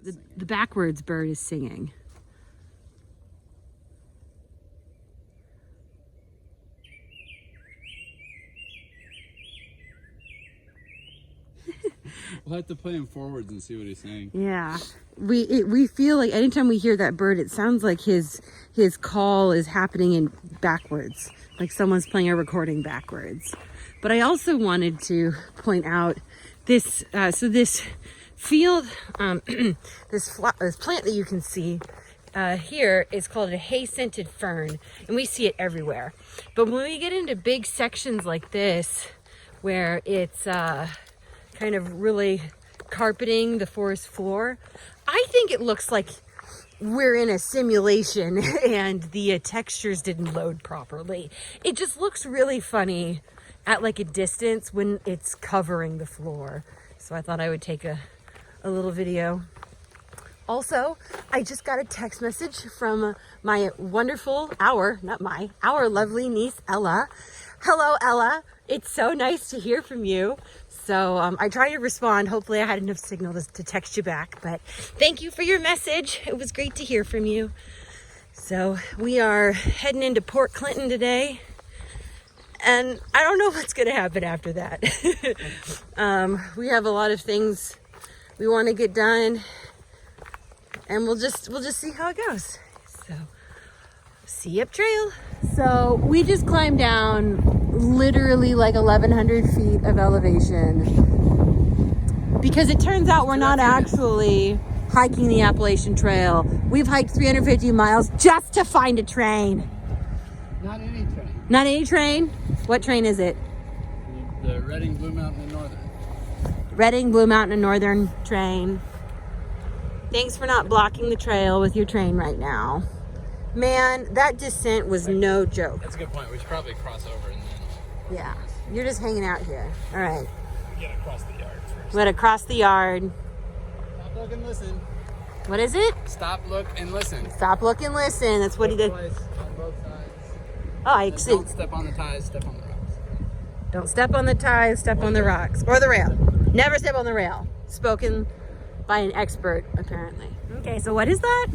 The backwards bird is singing. We'll have to play him forwards and see what he's saying. Yeah, we feel like anytime we hear that bird, it sounds like his call is happening in backwards, like someone's playing a recording backwards. But I also wanted to point out this. So this field, this plant that you can see here is called a hay-scented fern, and we see it everywhere. But when we get into big sections like this, where it's kind of really carpeting the forest floor, I think it looks like we're in a simulation and the textures didn't load properly. It just looks really funny at like a distance when it's covering the floor. So I thought I would take a little video. Also, I just got a text message from my wonderful, our lovely niece, Ella. Hello, Ella. It's so nice to hear from you. So I tried to respond. Hopefully I had enough signal to text you back, but thank you for your message. It was great to hear from you. So we are heading into Port Clinton today, and I don't know what's going to happen after that. We have a lot of things we want to get done, and we'll just see how it goes. So see you up trail. So we just climbed down literally like 1,100 feet of elevation, because it turns out we're not actually hiking the Appalachian Trail. We've hiked 350 miles just to find a train. Not any train. Not any train? What train is it? The Reading, Blue Mountain, and Northern. Reading, Blue Mountain, and Northern train. Thanks for not blocking the trail with your train right now. Man, that descent was no joke. That's a good point. We should probably cross over and then... Yeah, you're just hanging out here. All right. We gotta cross the yard first. We gotta cross the yard. Stop, look, and listen. What is it? Stop, look, and listen. Stop, look, and listen. That's what he did. Twice on both sides. Oh, I see. Don't step on the ties, step on the rocks. Don't step on the ties, step on the rocks. Or the rail. Never step on the rail. Spoken by an expert, apparently. Okay, so what is that?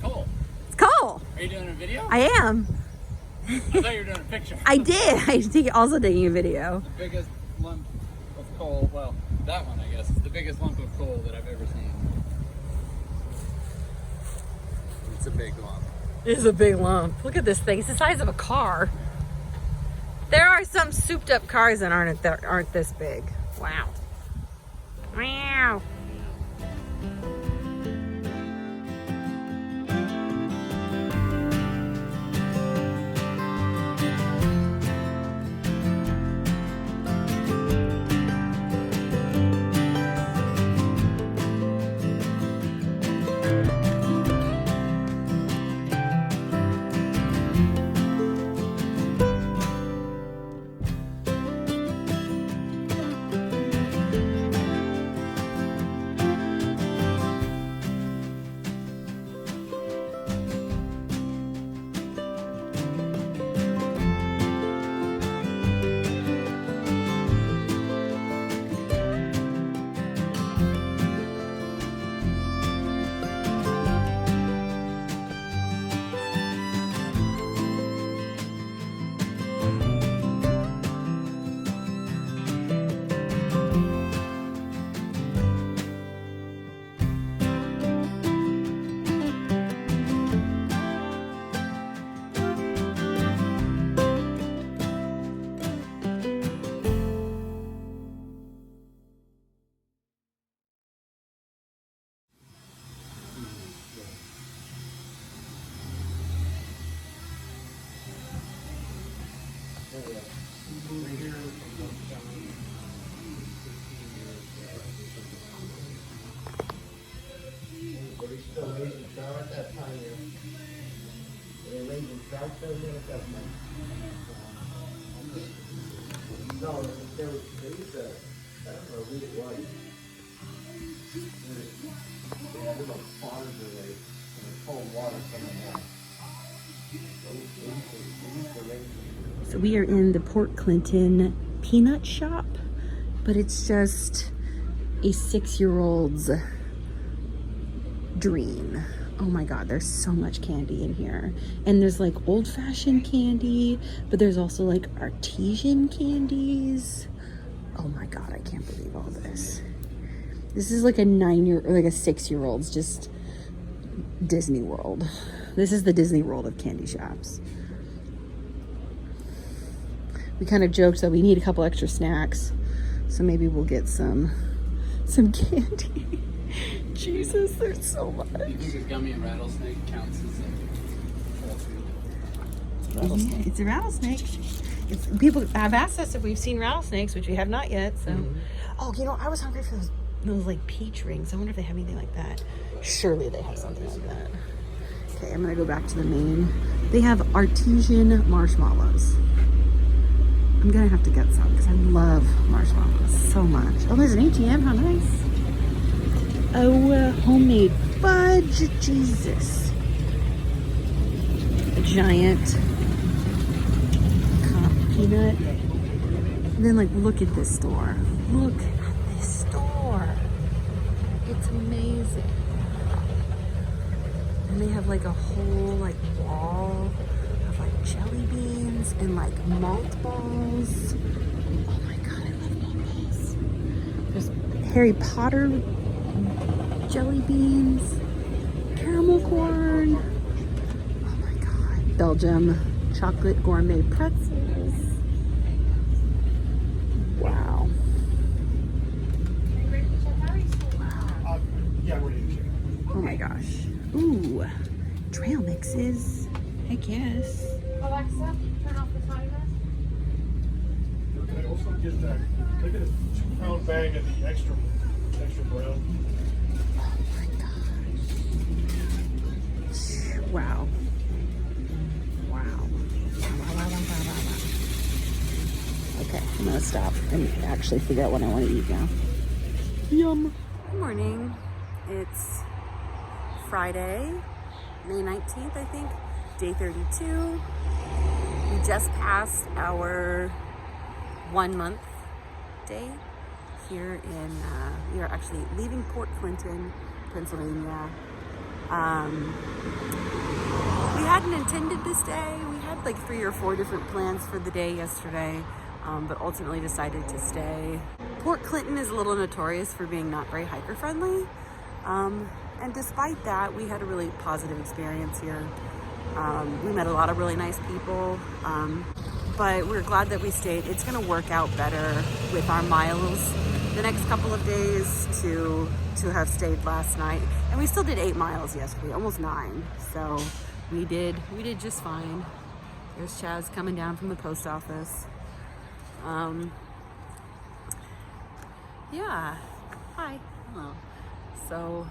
Coal. It's coal. Are you doing a video? I am. I thought you were doing a picture. I did. I also taking a video. The biggest lump of coal, well, that one, I guess, is the biggest lump of coal that I've ever seen. It's a big lump. It is a big lump. Look at this thing. It's the size of a car. There are some souped up cars that aren't this big. Wow. Wow. No, there used to, I don't know who it was. They had little ponds where they, and the cold water coming out. So we are in the Port Clinton peanut shop, but it's just a 6-year-old's dream. Oh my God, there's so much candy in here. And there's like old-fashioned candy, but there's also like artesian candies. Oh my God, I can't believe all this. This is like a 6-year-old's just Disney World. This is the Disney World of candy shops. We kind of joked that we need a couple extra snacks, so maybe we'll get some candy. Jesus, there's so much. Do you think a gummy and rattlesnake counts as a Yeah, it's a rattlesnake. People have asked us if we've seen rattlesnakes, which we have not yet. So, oh, you know, I was hungry for those like peach rings. I wonder if they have anything like that. Surely they have something like that. Okay, I'm gonna go back to the main. They have artesian marshmallows. I'm gonna have to get some because I love marshmallows so much. Oh, there's an ATM. How nice. Oh, homemade fudge. Jesus. A giant peanut. And then, like, look at this store. Look at this store. It's amazing. And they have, like, a whole, like, wall of, like, jelly beans and, like, malt balls. Oh, my God, I love malt balls. There's Harry Potter jelly beans, caramel corn. Oh, my God. Belgium chocolate gourmet pretzels. Wow. Yeah, we're ready to check. Oh my gosh. Ooh, trail mixes. Heck yes. Alexa, turn off the timer. Can I also get that? Can I get a 2-pound bag of the extra brown? Oh my gosh. Wow. Wow. Okay, I'm gonna stop and actually figure out what I want to eat now. Yum. Good morning. It's Friday, May 19th, I think, day 32. We just passed our 1 month day here in, we are actually leaving Port Clinton, Pennsylvania. We hadn't intended this day. We had like 3 or 4 different plans for the day yesterday, but ultimately decided to stay. Port Clinton is a little notorious for being not very hiker friendly. And despite that, we had a really positive experience here. We met a lot of really nice people, but we're glad that we stayed. It's gonna work out better with our miles the next couple of days to have stayed last night. And we still did 8 miles yesterday, almost 9. So we did just fine. There's Chaz coming down from the post office. Yeah, hi. Hello. So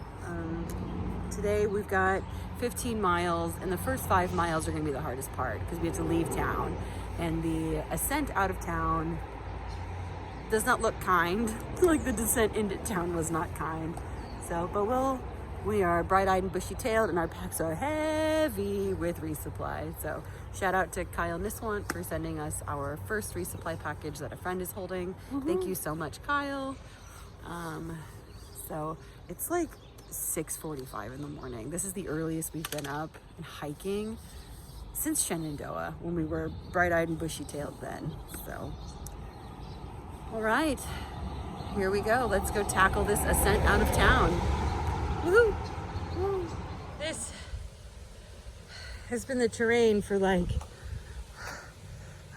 today we've got 15 miles, and the first 5 miles are going to be the hardest part because we have to leave town, and the ascent out of town does not look kind. Like the descent into town was not kind. So, but we are bright-eyed and bushy-tailed, and our packs are heavy with resupply. So shout out to Kyle Niswant for sending us our first resupply package that a friend is holding. Thank you so much, Kyle. So it's like 6:45 in the morning. This is the earliest we've been up and hiking since Shenandoah, when we were bright-eyed and bushy-tailed then. So, all right, here we go. Let's go tackle this ascent out of town. Woohoo! Woo. This has been the terrain for like,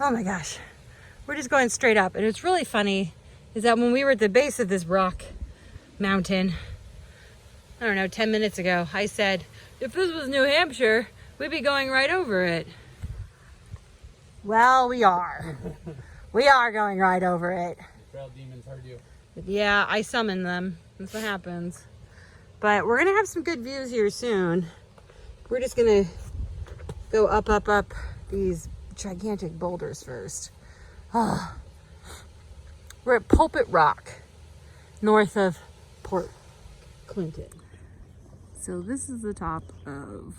oh my gosh. We're just going straight up. And it's really funny is that when we were at the base of this rock mountain, I don't know, 10 minutes ago, I said, if this was New Hampshire, we'd be going right over it. Well, we are. We are going right over it. trail demons heard you? Yeah, I summon them. That's what happens. But we're gonna have some good views here soon. We're just gonna go up these gigantic boulders first. Oh. We're at Pulpit Rock, north of Port Clinton. So this is the top of,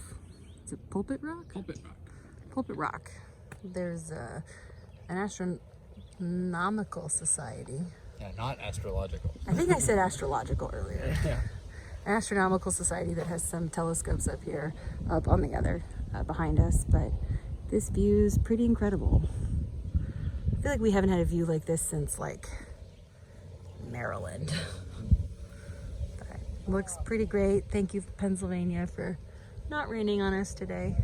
is it Pulpit Rock? Pulpit Rock. Pulpit Rock. There's an astronomical society. Yeah, not astrological. I think I said astrological earlier. Yeah. astronomical society that has some telescopes up here, up on the other, behind us. But this view's pretty incredible. I feel like we haven't had a view like this since like Maryland. But looks pretty great. Thank you, Pennsylvania, for not raining on us today.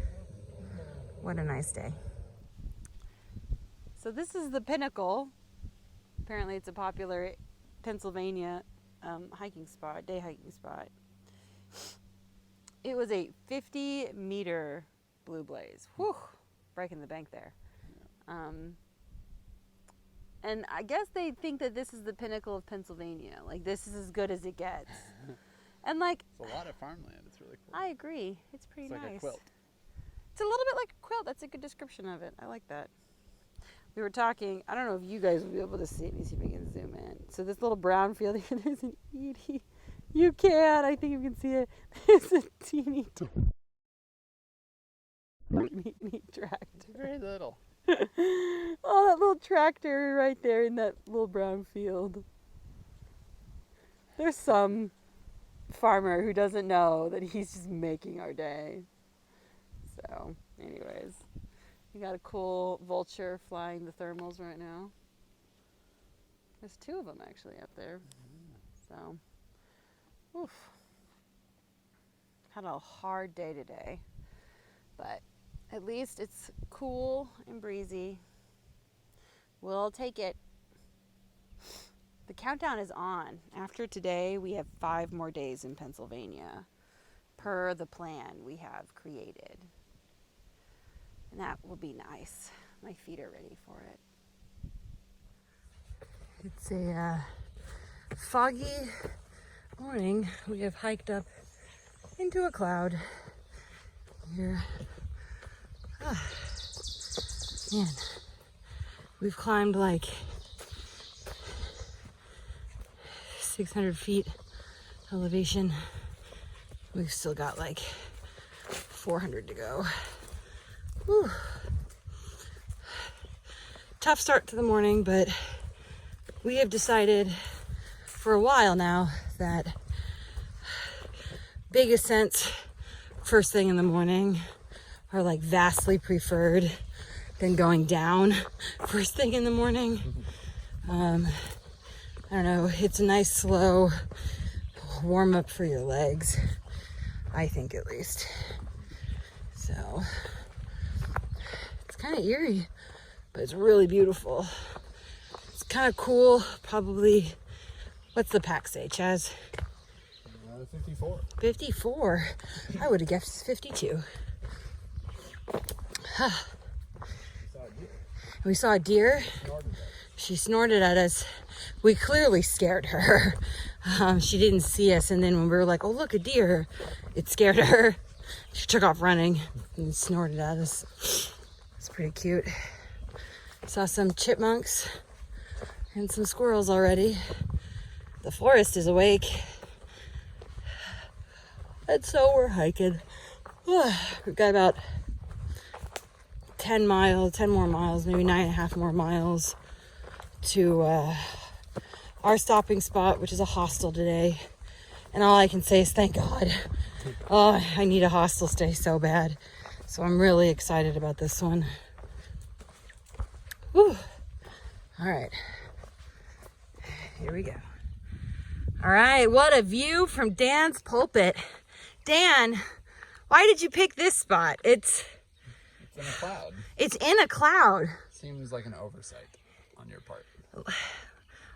What a nice day. So this is the pinnacle. Apparently it's a popular Pennsylvania hiking spot, day hiking spot. It was a 50-meter blue blaze. Whew, breaking the bank there. And I guess they think that this is the pinnacle of Pennsylvania. Like, this is as good as it gets. And like, It's a lot of farmland. It's really cool. I agree. It's pretty It's nice. like a quilt. It's a little bit like a quilt. That's a good description of it. I like that. We were talking, I don't know if you guys will be able to see it. Let me see if we can zoom in. So this little brown field here, there's an Edie. You can, I think you can see it. There's a teeny meat tractor. Very little. Oh, that little tractor right there in that little brown field. There's some farmer who doesn't know that he's just making our day. So, anyways, we got a cool vulture flying the thermals right now. There's two of them actually up there. So, oof. Had a hard day today, but at least it's cool and breezy. We'll take it. The countdown is on. After today, we have 5 more days in Pennsylvania per the plan we have created. And that will be nice. My feet are ready for it. It's a foggy morning. We have hiked up into a cloud here. Man, we've climbed like 600 feet elevation. We've still got like 400 to go. Whew. Tough start to the morning, but we have decided for a while now that big ascents first thing in the morning are like vastly preferred than going down first thing in the morning. I don't know, it's a nice slow warm up for your legs, I think at least. So it's kind of eerie, but it's really beautiful. It's kind of cool. Probably, what's the pack say, Chaz? 54. 54. I would have guessed 52. We saw a deer. She snorted at us. We clearly scared her. She didn't see us, and then when we were like, oh look, a deer, it scared her. She took off running and snorted at us. It's pretty cute. Saw some chipmunks and some squirrels already. The forest is awake. And so we're hiking. We've got about 10 more miles, maybe 9.5 more miles to our stopping spot, which is a hostel today. And all I can say is thank God. Oh, I need a hostel stay so bad. So I'm really excited about this one. Whew. All right. Here we go. All right, what a view from Dan's pulpit. Dan, why did you pick this spot? It's in a cloud. It's in a cloud. Seems like an oversight on your part.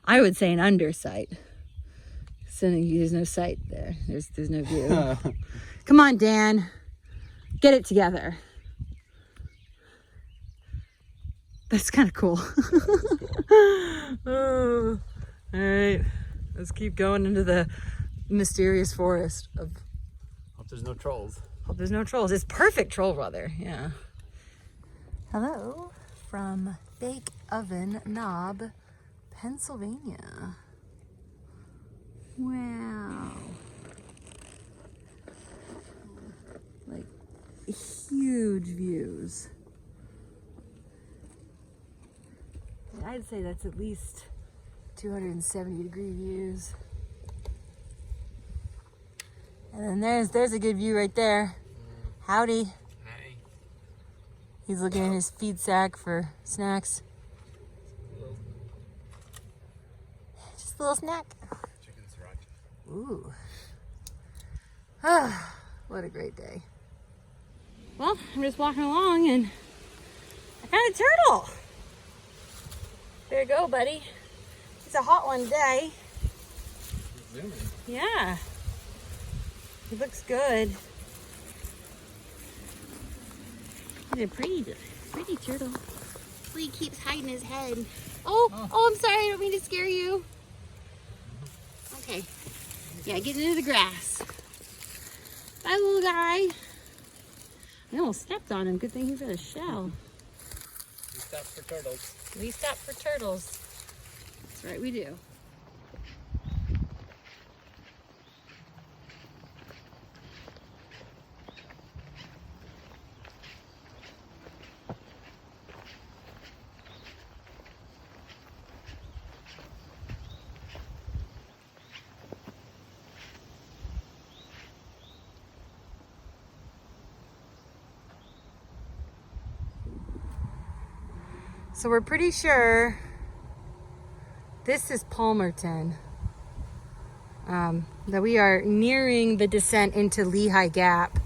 I would say an undersight. So there's no sight there. There's no view. Come on, Dan. Get it together. That's kind of cool. Oh, all right. Let's keep going into the mysterious forest of... Hope there's no trolls. Hope there's no trolls. It's perfect troll weather. Yeah. Hello from Bake Oven Knob, Pennsylvania. Wow. Like huge views. I'd say that's at least 270-degree views. And then there's a good view right there. Howdy. Hey. He's looking at his feed sack for snacks. Just a little snack. Chicken sriracha. Ooh. Ah, what a great day. Well, I'm just walking along and I found a turtle. There you go, buddy. It's a hot one today. Zooming. Yeah. He looks good. He's a pretty turtle. He keeps hiding his head. Oh, I'm sorry. I don't mean to scare you. Okay. Yeah, get into the grass. Bye, little guy. I almost stepped on him. Good thing he's got a shell. We stopped for turtles. We stop for turtles. That's right, we do. So we're pretty sure this is Palmerton. That we are nearing the descent into Lehigh Gap,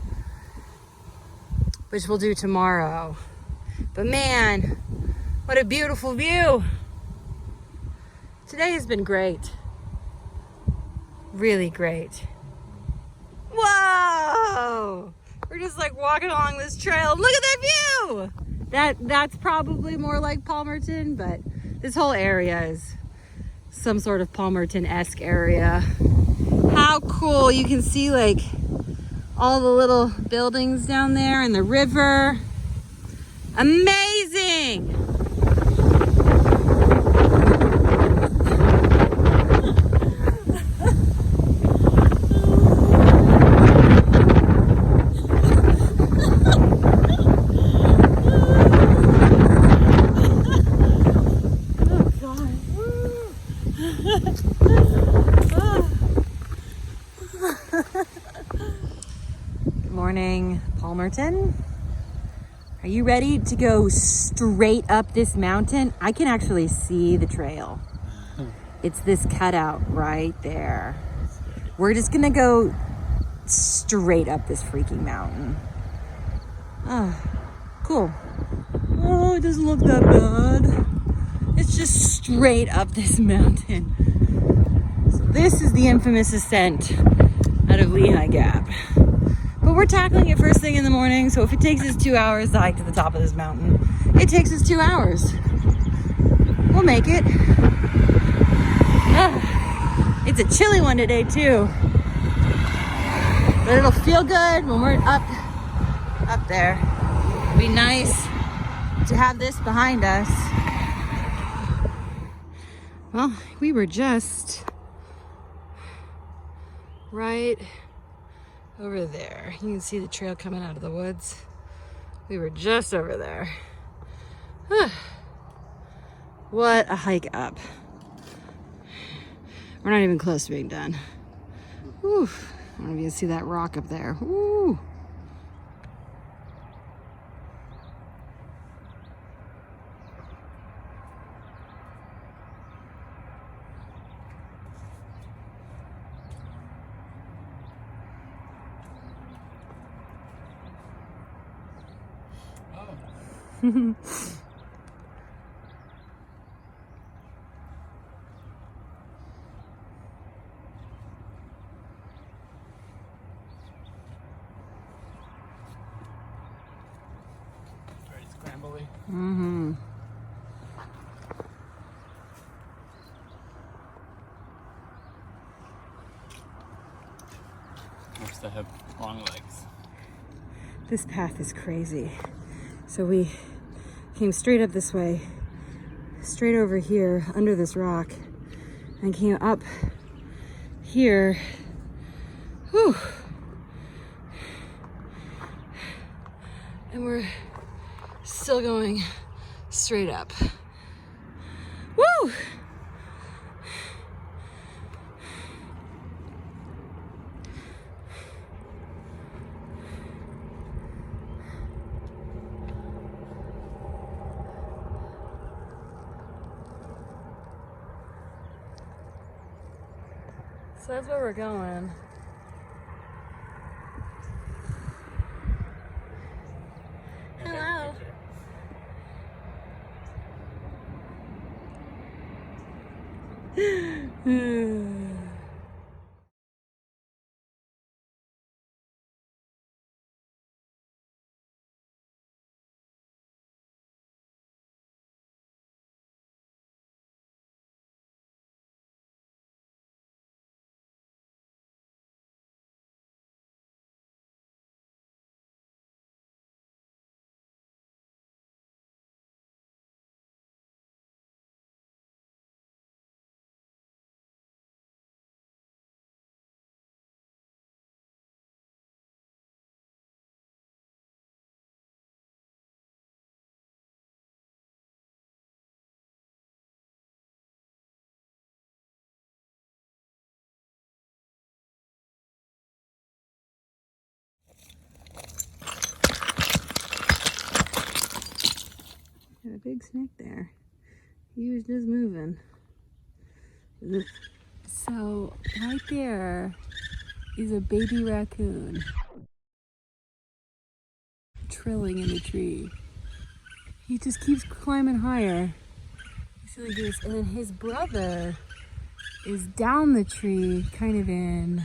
which we'll do tomorrow. But man, what a beautiful view. Today has been great. Really great. Whoa! We're just like walking along this trail. Look at that view! That's probably more like Palmerton, but this whole area is some sort of Palmerton-esque area. How cool. You can see like all the little buildings down there and the river. Amazing! Morning, Palmerton. Are you ready to go straight up this mountain? I can actually see the trail. It's this cutout right there. We're just gonna go straight up this freaking mountain. Oh, cool. Oh, it doesn't look that bad. It's just straight up this mountain. So this is the infamous ascent out of Lehigh Gap. But we're tackling it first thing in the morning, so if it takes us 2 hours to hike to the top of this mountain, it takes us 2 hours. We'll make it. It's a chilly one today too. But it'll feel good when we're up there. It'll be nice to have this behind us. Well, we were just right over there. You can see the trail coming out of the woods. We were just over there. What a hike up. We're not even close to being done. Whew. I don't know if you can see that rock up there. Woo. Very scrambly. Mm-hmm. Wish they have long legs. This path is crazy. So we came straight up this way, straight over here under this rock, and came up here. Whew. And we're still going straight up. Woo! So that's where we're going. Hello. Got a big snake there. He was just moving. Ugh. So right there is a baby raccoon trilling in the tree. He just keeps climbing higher. He's really good. And then his brother is down the tree, kind of in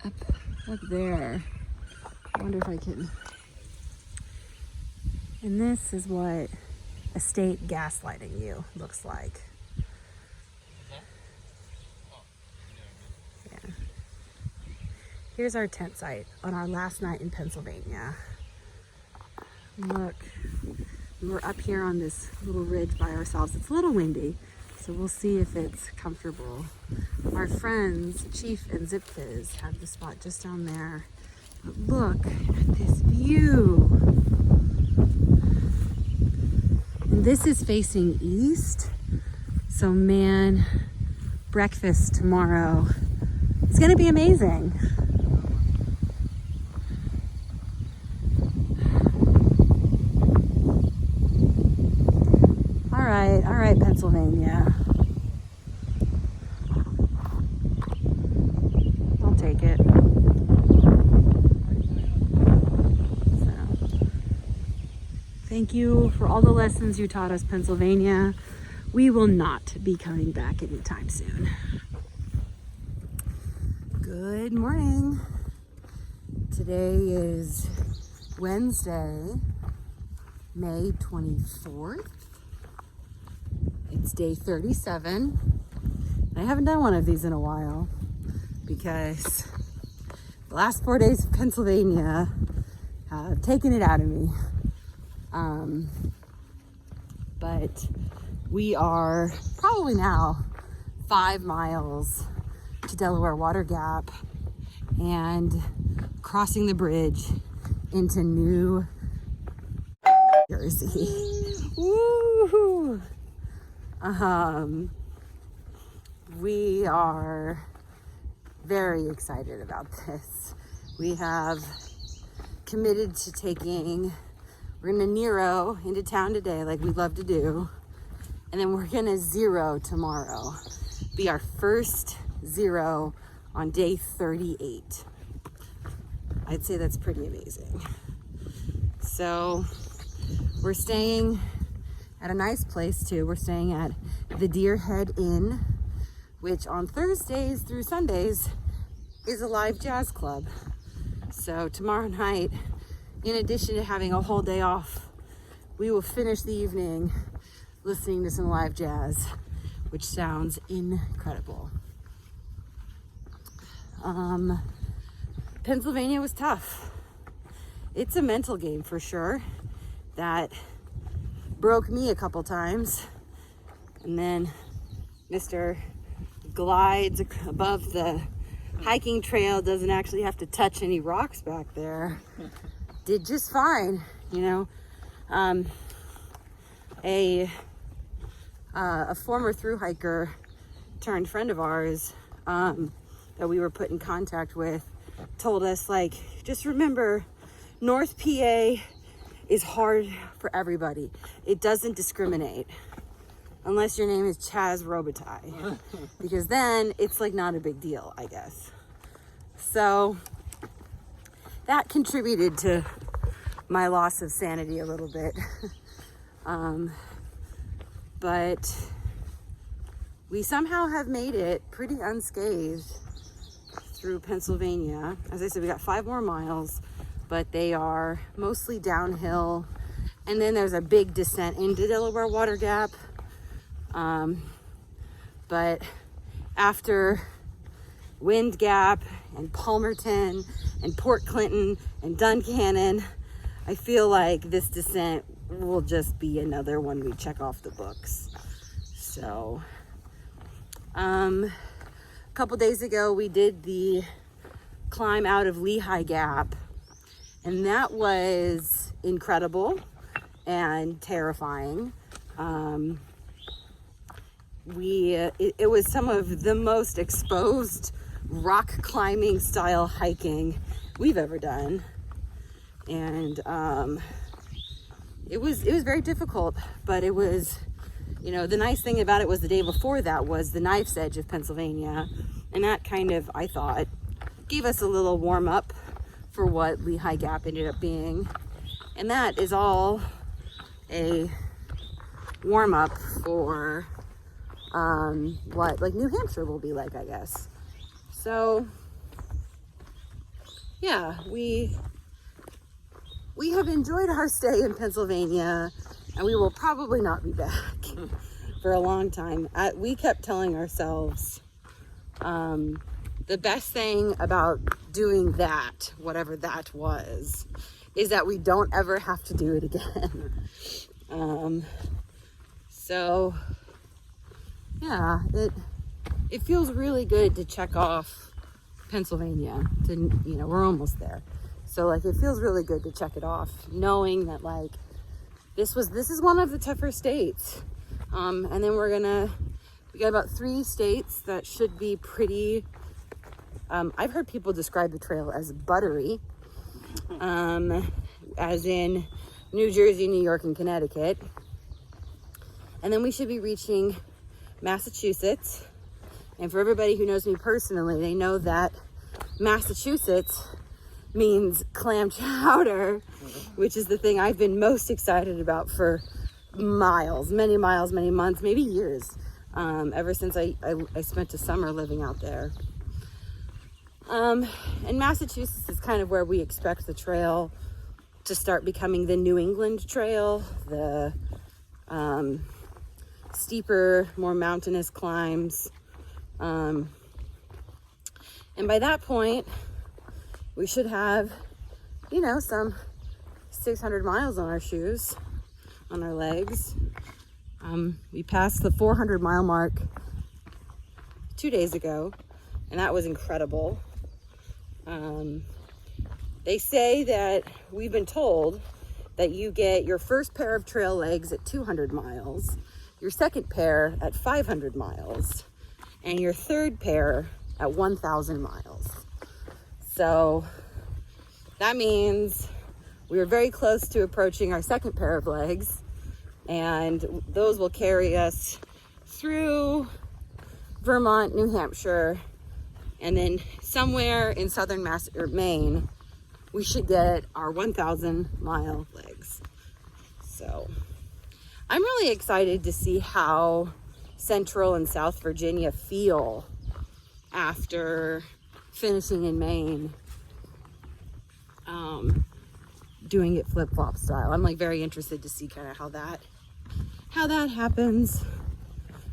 up there. I wonder if I can. And this is what a state gaslighting you looks like. Yeah. Here's our tent site on our last night in Pennsylvania. Look, we're up here on this little ridge by ourselves. It's a little windy, so we'll see if it's comfortable. Our friends, Chief and Zip Fizz, have the spot just down there. But look at this view. And this is facing east. So man, breakfast tomorrow is gonna be amazing. All right, Pennsylvania. I'll take it. Thank you for all the lessons you taught us, Pennsylvania. We will not be coming back anytime soon. Good morning. Today is Wednesday, May 24th. It's day 37. I haven't done one of these in a while because the last 4 days of Pennsylvania have taken it out of me. But we are probably now 5 miles to Delaware Water Gap and crossing the bridge into New Jersey. Woo! We are very excited about this. We have committed to taking, we're gonna Nero into town today like we love to do, and then we're gonna zero tomorrow. Be our first zero on day 38. I'd say that's pretty amazing. So we're staying at a nice place too. We're staying at the Deer Head Inn, which on Thursdays through Sundays is a live jazz club. So tomorrow night, in addition to having a whole day off, we will finish the evening listening to some live jazz, which sounds incredible. Pennsylvania was tough. It's a mental game for sure. That broke me a couple times. And then Mr. glides above the hiking trail, doesn't actually have to touch any rocks back there. Did just fine, you know. A former through hiker turned friend of ours that we were put in contact with told us, like, just remember, North PA is hard for everybody. It doesn't discriminate. unless your name is Chaz Robitaille, because then it's like not a big deal, I guess. So that contributed to my loss of sanity a little bit. But we somehow have made it pretty unscathed through Pennsylvania. As I said, we got 5 more miles, but they are mostly downhill. And then there's a big descent into Delaware Water Gap. But after Wind Gap and Palmerton and Port Clinton and Duncannon, I feel like this descent will just be another one we check off the books. So, a couple days ago, we did the climb out of Lehigh Gap, and that was incredible and terrifying. It was some of the most exposed rock climbing style hiking we've ever done, and it was very difficult, but it was, you know, the nice thing about it was the day before that was the knife's edge of Pennsylvania, and that kind of, I thought, gave us a little warm up for what Lehigh Gap ended up being, and that is all a warm up for what like New Hampshire will be like, I guess. So yeah, we have enjoyed our stay in Pennsylvania, and we will probably not be back for a long time. We kept telling ourselves the best thing about doing that, whatever that was, is that we don't ever have to do it again. So yeah, it feels really good to check off Pennsylvania. You know, we're almost there. So like, it feels really good to check it off, knowing that like this is one of the tougher states. And then we got about 3 states that should be pretty, I've heard people describe the trail as buttery, as in New Jersey, New York, and Connecticut. And then we should be reaching Massachusetts. And for everybody who knows me personally, they know that Massachusetts means clam chowder, which is the thing I've been most excited about for miles, many months, maybe years, ever since I spent a summer living out there. And Massachusetts is kind of where we expect the trail to start becoming the New England Trail, the steeper, more mountainous climbs. And by that point, we should have, you know, some 600 miles on our shoes, on our legs. We passed the 400 mile mark 2 days ago, and that was incredible. They say that we've been told that you get your first pair of trail legs at 200 miles, your second pair at 500 miles, and your third pair at 1,000 miles. So that means we are very close to approaching our second pair of legs, and those will carry us through Vermont, New Hampshire, and then somewhere in southern Maine, we should get our 1,000 mile legs. So I'm really excited to see how Central and South Virginia feel after finishing in Maine, doing it flip-flop style. I'm like very interested to see kind of how that happens,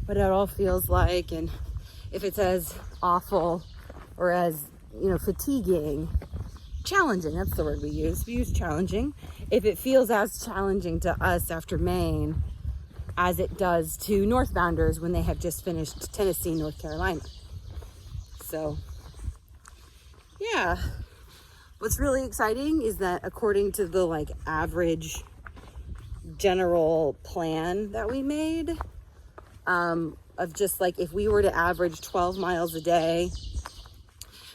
what it all feels like, and if it's as awful or as, you know, fatiguing, challenging, that's the word we use challenging, if it feels as challenging to us after Maine as it does to northbounders when they have just finished Tennessee, North Carolina. So yeah, what's really exciting is that according to the like average general plan that we made, of just like, if we were to average 12 miles a day,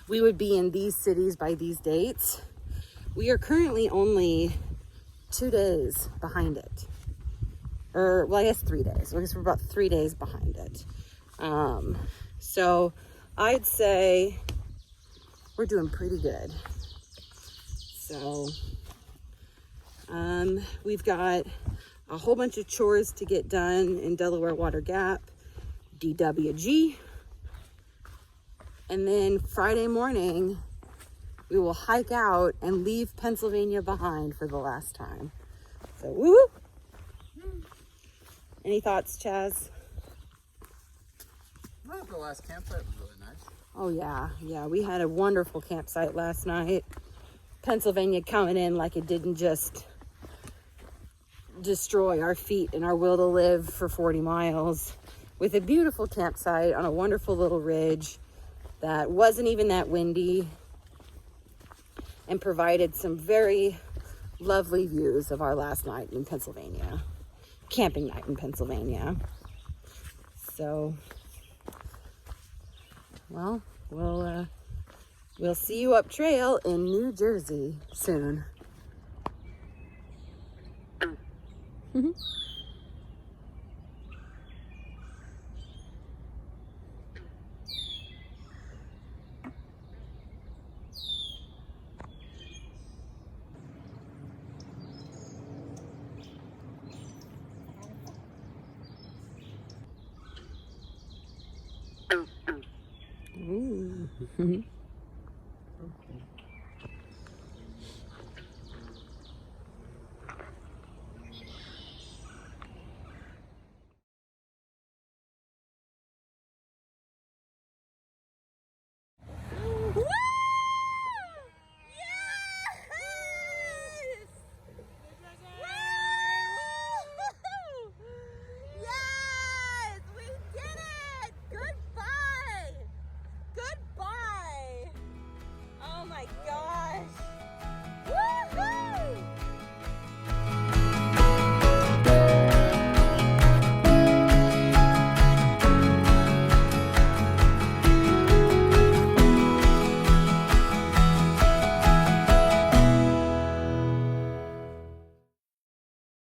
we would be in these cities by these dates. We are currently only 2 days behind it. Or, well, I guess 3 days. I guess we're about 3 days behind it. So I'd say we're doing pretty good. So, we've got a whole bunch of chores to get done in Delaware Water Gap, DWG. And then Friday morning, we will hike out and leave Pennsylvania behind for the last time. So, woo! Any thoughts, Chaz? Well, the last campsite was really nice. Oh, yeah. Yeah, we had a wonderful campsite last night. Pennsylvania coming in like it didn't just destroy our feet and our will to live for 40 miles. With a beautiful campsite on a wonderful little ridge that wasn't even that windy and provided some very lovely views of our last night in Pennsylvania. Camping night in Pennsylvania. So, well, we'll see you up trail in New Jersey soon. Ooh.